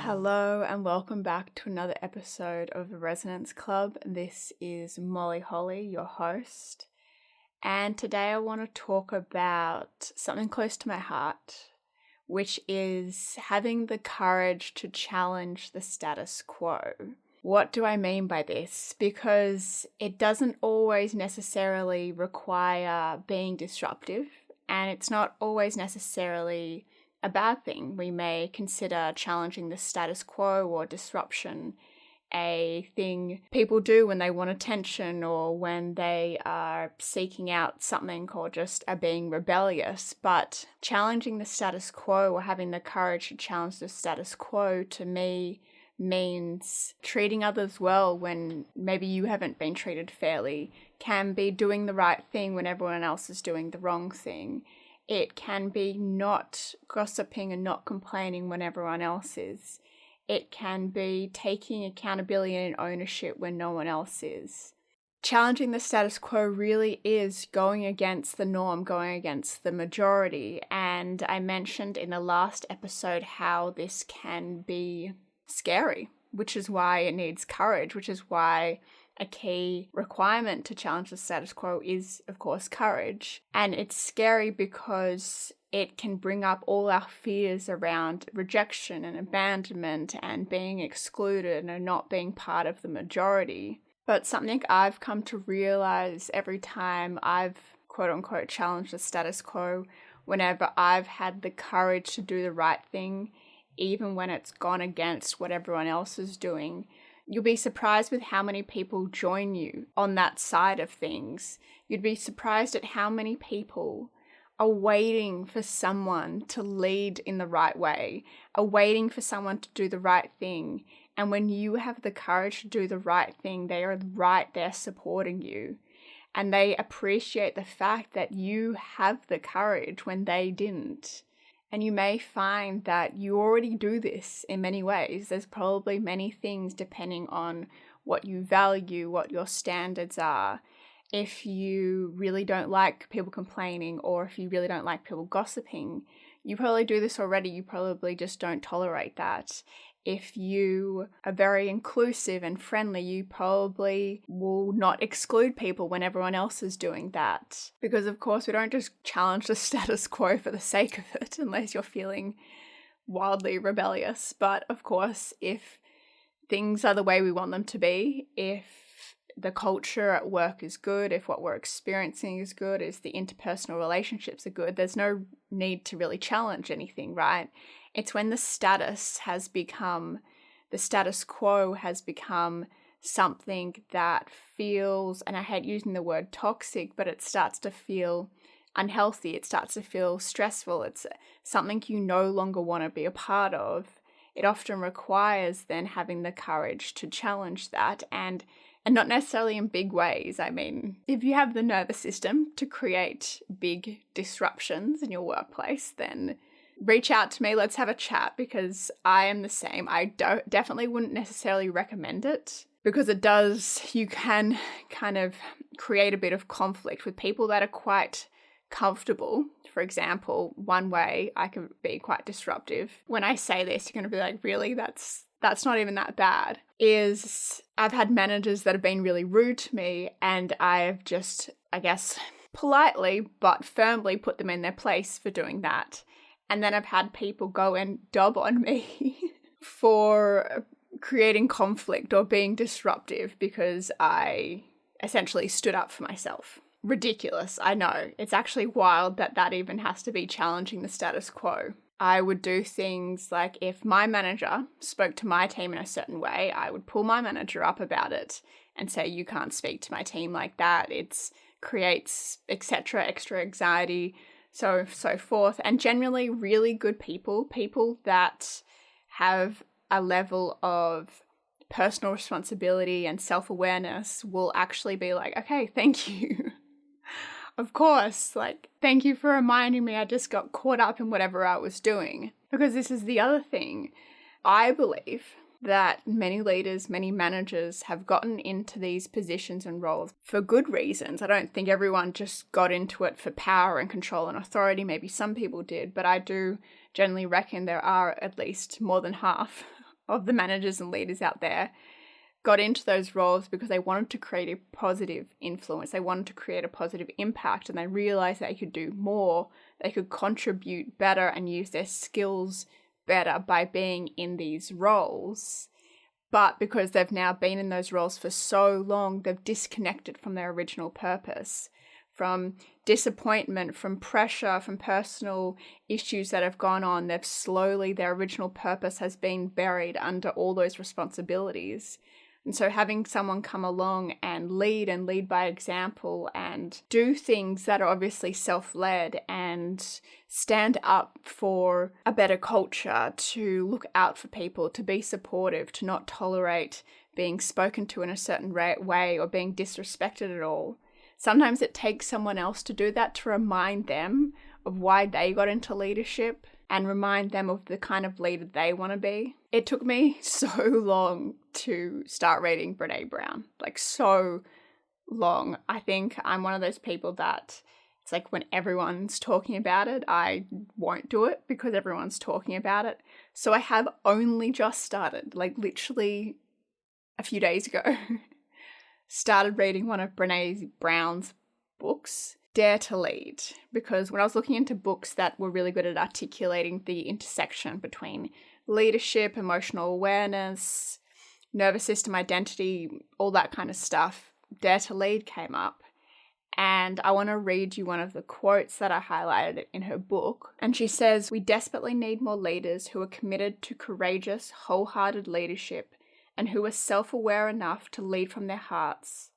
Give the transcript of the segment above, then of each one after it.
Hello and welcome back to another episode of the Resonance Club. This is Molly Holly, your host, and today I want to talk about something close to my heart, which is having the courage to challenge the status quo. What do I mean by this? Because it doesn't always necessarily require being disruptive, and it's not always necessarily a bad thing. We may consider challenging the status quo or disruption a thing people do when they want attention or when they are seeking out something or just are being rebellious. But challenging the status quo or having the courage to challenge the status quo to me means treating others well when maybe you haven't been treated fairly, can be doing the right thing when everyone else is doing the wrong thing. It can be not gossiping and not complaining when everyone else is. It can be taking accountability and ownership when no one else is. Challenging the status quo really is going against the norm, going against the majority. And I mentioned in the last episode how this can be scary, which is why it needs courage, which is why a key requirement to challenge the status quo is, of course, courage. And it's scary because it can bring up all our fears around rejection and abandonment and being excluded and not being part of the majority. But something I've come to realize every time I've quote unquote challenged the status quo, whenever I've had the courage to do the right thing, even when it's gone against what everyone else is doing, you'll be surprised with how many people join you on that side of things. You'd be surprised at how many people are waiting for someone to lead in the right way, are waiting for someone to do the right thing. And when you have the courage to do the right thing, they are right there supporting you. And they appreciate the fact that you have the courage when they didn't. And you may find that you already do this in many ways. There's probably many things depending on what you value, what your standards are. If you really don't like people complaining or if you really don't like people gossiping, you probably do this already. You probably just don't tolerate that. If you are very inclusive and friendly, you probably will not exclude people when everyone else is doing that. Because of course, we don't just challenge the status quo for the sake of it, unless you're feeling wildly rebellious. But of course, if things are the way we want them to be, if the culture at work is good, if what we're experiencing is good, if the interpersonal relationships are good, there's no need to really challenge anything, right? It's when the status quo has become something that feels, and I hate using the word toxic, but it starts to feel unhealthy. It starts to feel stressful. It's something you no longer want to be a part of. It often requires then having the courage to challenge that and not necessarily in big ways. I mean, if you have the nervous system to create big disruptions in your workplace, then reach out to me. Let's have a chat, because I am the same. I definitely wouldn't necessarily recommend it, because you can kind of create a bit of conflict with people that are quite comfortable. For example, one way I can be quite disruptive. When I say this, you're going to be like, really? That's not even that bad. Is I've had managers that have been really rude to me, and I've just, I guess, politely but firmly put them in their place for doing that. And then I've had people go and dob on me for creating conflict or being disruptive because I essentially stood up for myself. Ridiculous, I know. It's actually wild that even has to be challenging the status quo. I would do things like, if my manager spoke to my team in a certain way, I would pull my manager up about it and say, you can't speak to my team like that. It creates, etc., extra anxiety, so forth. And generally really good people that have a level of personal responsibility and self-awareness will actually be like, okay, thank you. Of course, thank you for reminding me I just got caught up in whatever I was doing. Because this is the other thing. I believe that many leaders, many managers have gotten into these positions and roles for good reasons. I don't think everyone just got into it for power and control and authority. Maybe some people did, but I do generally reckon there are at least more than half of the managers and leaders out there got into those roles because they wanted to create a positive influence. They wanted to create a positive impact, and they realized they could do more. They could contribute better and use their skills better by being in these roles. But because they've now been in those roles for so long, they've disconnected from their original purpose, from disappointment, from pressure, from personal issues that have gone on. Their original purpose has been buried under all those responsibilities. And so having someone come along and lead by example and do things that are obviously self-led and stand up for a better culture, to look out for people, to be supportive, to not tolerate being spoken to in a certain way or being disrespected at all. Sometimes it takes someone else to do that, to remind them of why they got into leadership and remind them of the kind of leader they want to be. It took me so long to start reading Brené Brown, like so long. I think I'm one of those people that it's like when everyone's talking about it, I won't do it because everyone's talking about it. So I have only just started, like literally a few days ago, started reading one of Brené Brown's books, Dare to Lead, because when I was looking into books that were really good at articulating the intersection between leadership, emotional awareness, nervous system identity, all that kind of stuff, Dare to Lead came up. And I want to read you one of the quotes that I highlighted in her book. And she says, "We desperately need more leaders who are committed to courageous, wholehearted leadership and who are self-aware enough to lead from their hearts,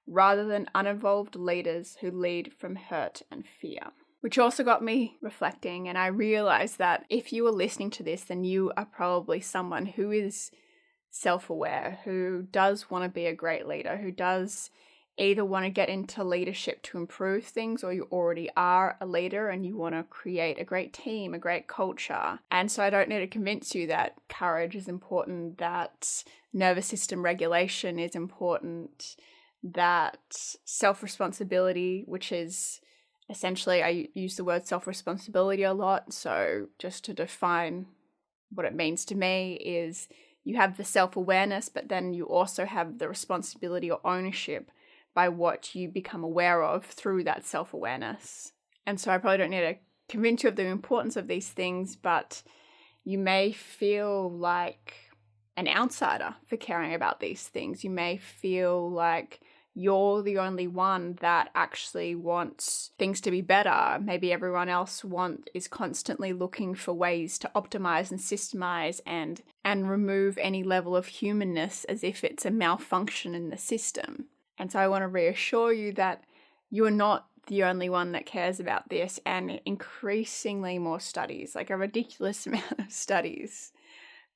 rather than uninvolved leaders who lead from hurt and fear." Which also got me reflecting, and I realized that if you are listening to this, then you are probably someone who is self-aware, who does want to be a great leader, who does either want to get into leadership to improve things, or you already are a leader and you want to create a great team, a great culture. And so I don't need to convince you that courage is important, that nervous system regulation is important, that self-responsibility, which is essentially, I use the word self-responsibility a lot. So just to define what it means to me is you have the self-awareness, but then you also have the responsibility or ownership by what you become aware of through that self-awareness. And so I probably don't need to convince you of the importance of these things, but you may feel like an outsider for caring about these things. You may feel like you're the only one that actually wants things to be better. Maybe everyone else is constantly looking for ways to optimize and systemize and remove any level of humanness as if it's a malfunction in the system. And so I want to reassure you that you are not the only one that cares about this, and increasingly more studies, like a ridiculous amount of studies,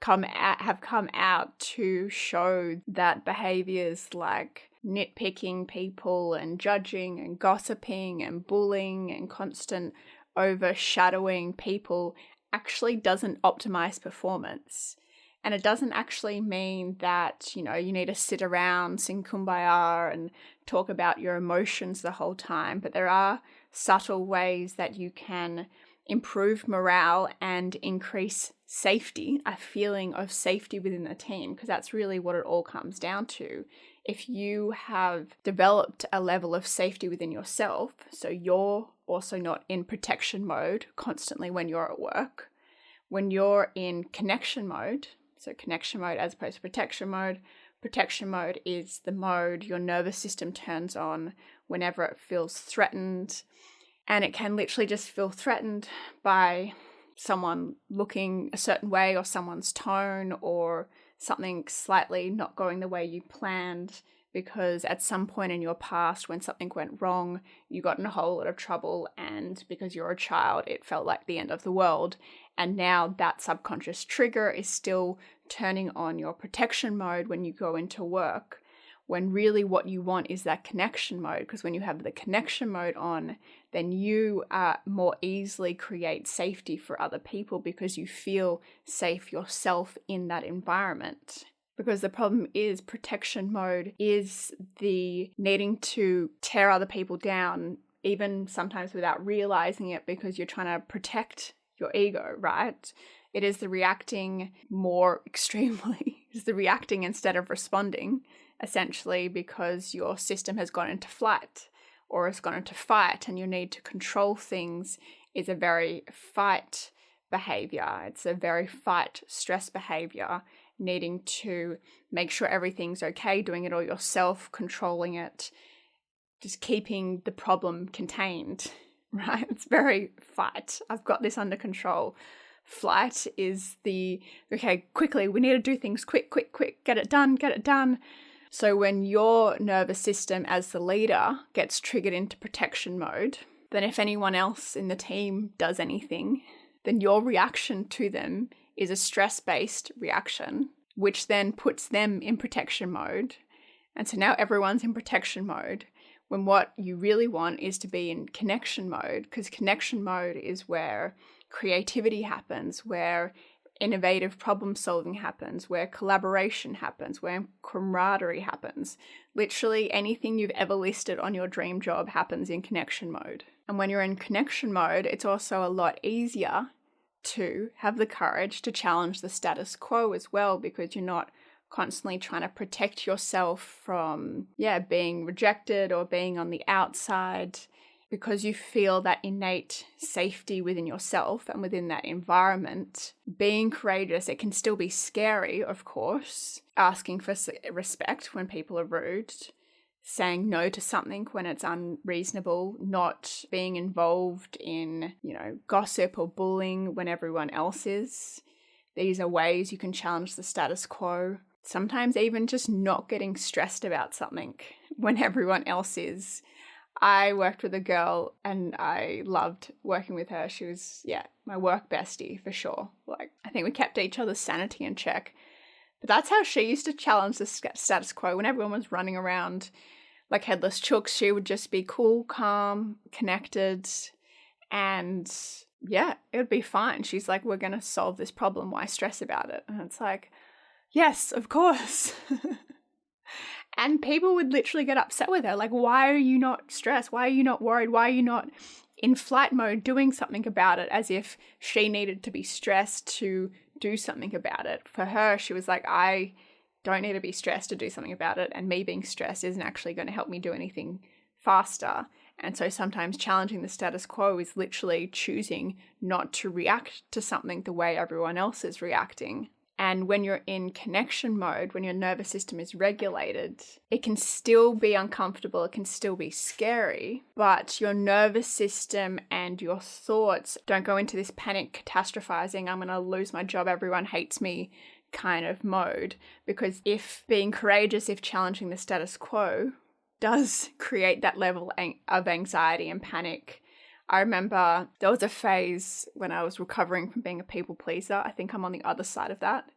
have come out to show that behaviors like nitpicking people and judging and gossiping and bullying and constant overshadowing people actually doesn't optimize performance. And it doesn't actually mean that, you need to sit around, sing Kumbaya and talk about your emotions the whole time. But there are subtle ways that you can improve morale and increase safety, a feeling of safety within the team, because that's really what it all comes down to. If you have developed a level of safety within yourself, so you're also not in protection mode constantly when you're at work, when you're in connection mode, so connection mode as opposed to protection mode is the mode your nervous system turns on whenever it feels threatened. And it can literally just feel threatened by someone looking a certain way, or someone's tone, or something slightly not going the way you planned, because at some point in your past when something went wrong, you got in a whole lot of trouble, and because you're a child, it felt like the end of the world. And now that subconscious trigger is still turning on your protection mode when you go into work, when really what you want is that connection mode, because when you have the connection mode on, then you more easily create safety for other people because you feel safe yourself in that environment. Because the problem is protection mode is the needing to tear other people down, even sometimes without realizing it, because you're trying to protect your ego, right? It is the reacting more extremely. It's the reacting instead of responding, essentially, because your system has gone into flight or has gone into fight, and your need to control things is a very fight behavior. It's a very fight stress behavior, needing to make sure everything's okay, doing it all yourself, controlling it, just keeping the problem contained, right? It's very fight. I've got this under control. Flight is the, okay, quickly, we need to do things quick, get it done. So when your nervous system as the leader gets triggered into protection mode, then if anyone else in the team does anything, then your reaction to them is a stress-based reaction, which then puts them in protection mode. And so now everyone's in protection mode, when what you really want is to be in connection mode, because connection mode is where creativity happens, where innovative problem solving happens, where collaboration happens, where camaraderie happens. Literally anything you've ever listed on your dream job happens in connection mode. And when you're in connection mode, it's also a lot easier to have the courage to challenge the status quo as well, because you're not constantly trying to protect yourself from, being rejected or being on the outside, because you feel that innate safety within yourself and within that environment. Being courageous, it can still be scary, of course, asking for respect when people are rude, saying no to something when it's unreasonable, not being involved in, gossip or bullying when everyone else is. These are ways you can challenge the status quo. Sometimes even just not getting stressed about something when everyone else is. I worked with a girl and I loved working with her. She was, my work bestie for sure. Like, I think we kept each other's sanity in check. But that's how she used to challenge the status quo. When everyone was running around like headless chooks, she would just be cool, calm, connected, and it would be fine. She's like, we're going to solve this problem. Why stress about it? And it's like, yes, of course. And people would literally get upset with her. Like, why are you not stressed? Why are you not worried? Why are you not in flight mode doing something about it, as if she needed to be stressed to do something about it? For her, she was like, I don't need to be stressed to do something about it. And me being stressed isn't actually going to help me do anything faster. And so sometimes challenging the status quo is literally choosing not to react to something the way everyone else is reacting. And when you're in connection mode, when your nervous system is regulated, it can still be uncomfortable, it can still be scary, but your nervous system and your thoughts don't go into this panic catastrophizing, I'm going to lose my job, everyone hates me kind of mode. Because if being courageous, if challenging the status quo does create that level of anxiety and panic. I remember there was a phase when I was recovering from being a people pleaser. I think I'm on the other side of that.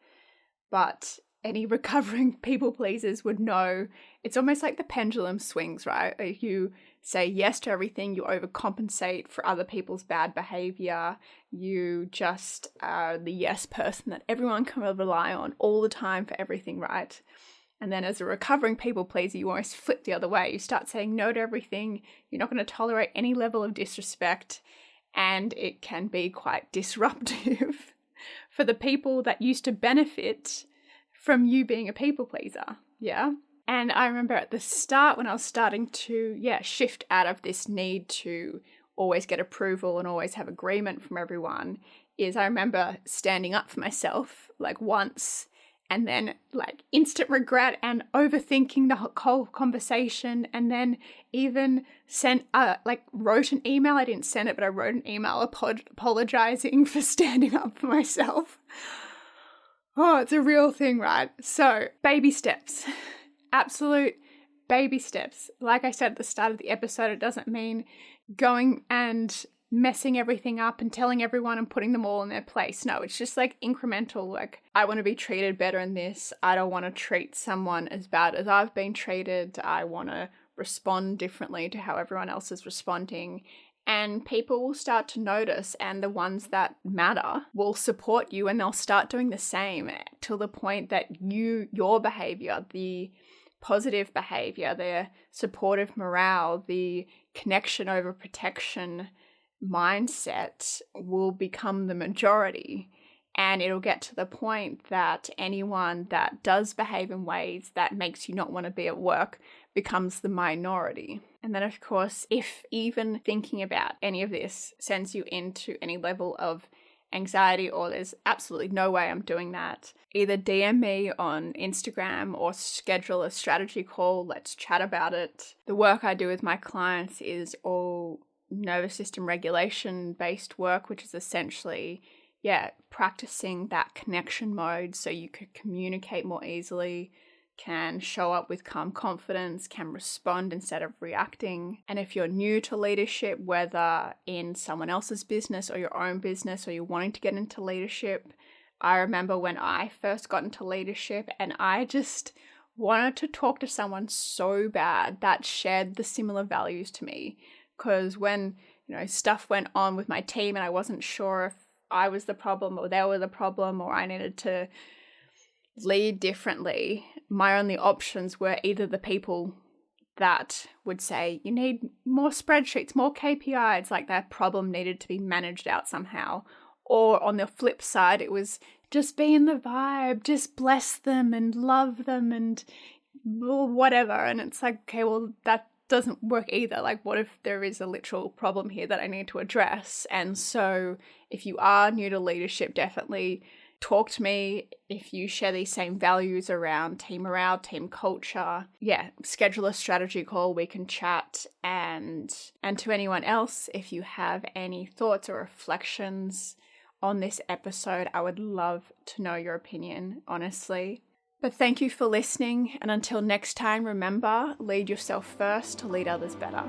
But any recovering people pleasers would know it's almost like the pendulum swings, right? You say yes to everything, you overcompensate for other people's bad behavior, you just are the yes person that everyone can rely on all the time for everything, right? And then as a recovering people pleaser, you almost flip the other way. You start saying no to everything. You're not going to tolerate any level of disrespect. And it can be quite disruptive for the people that used to benefit from you being a people pleaser. Yeah. And I remember at the start when I was starting to, shift out of this need to always get approval and always have agreement from everyone, is I remember standing up for myself like once, and then like instant regret and overthinking the whole conversation, and then even wrote an email. I didn't send it, but I wrote an email apologizing for standing up for myself. Oh, it's a real thing, right? So baby steps, absolute baby steps. Like I said at the start of the episode, it doesn't mean going and messing everything up and telling everyone and putting them all in their place. No, it's just like incremental. Like, I want to be treated better in this. I don't want to treat someone as bad as I've been treated. I want to respond differently to how everyone else is responding. And people will start to notice, and the ones that matter will support you, and they'll start doing the same till the point that your behavior, the positive behavior, the supportive morale, the connection over protection mindset will become the majority. And it'll get to the point that anyone that does behave in ways that makes you not want to be at work becomes the minority. And then, of course, if even thinking about any of this sends you into any level of anxiety or there's absolutely no way I'm doing that, either DM me on Instagram or schedule a strategy call. Let's chat about it. The work I do with my clients is all nervous system regulation based work, which is essentially practicing that connection mode so you could communicate more easily, can show up with calm confidence, can respond instead of reacting. And if you're new to leadership, whether in someone else's business or your own business, or you're wanting to get into leadership, I remember when I first got into leadership and I just wanted to talk to someone so bad that shared the similar values to me. Because when, stuff went on with my team and I wasn't sure if I was the problem or they were the problem or I needed to lead differently, my only options were either the people that would say, you need more spreadsheets, more KPIs, like that problem needed to be managed out somehow. Or on the flip side, it was just be in the vibe, just bless them and love them and whatever. And it's like, okay, well, that doesn't work either. Like, what if there is a literal problem here that I need to address? And so if you are new to leadership, definitely talk to me if you share these same values around team morale, team culture. Schedule a strategy call, we can chat. And to anyone else, if you have any thoughts or reflections on this episode, I would love to know your opinion, honestly. But thank you for listening, and until next time, remember, lead yourself first to lead others better.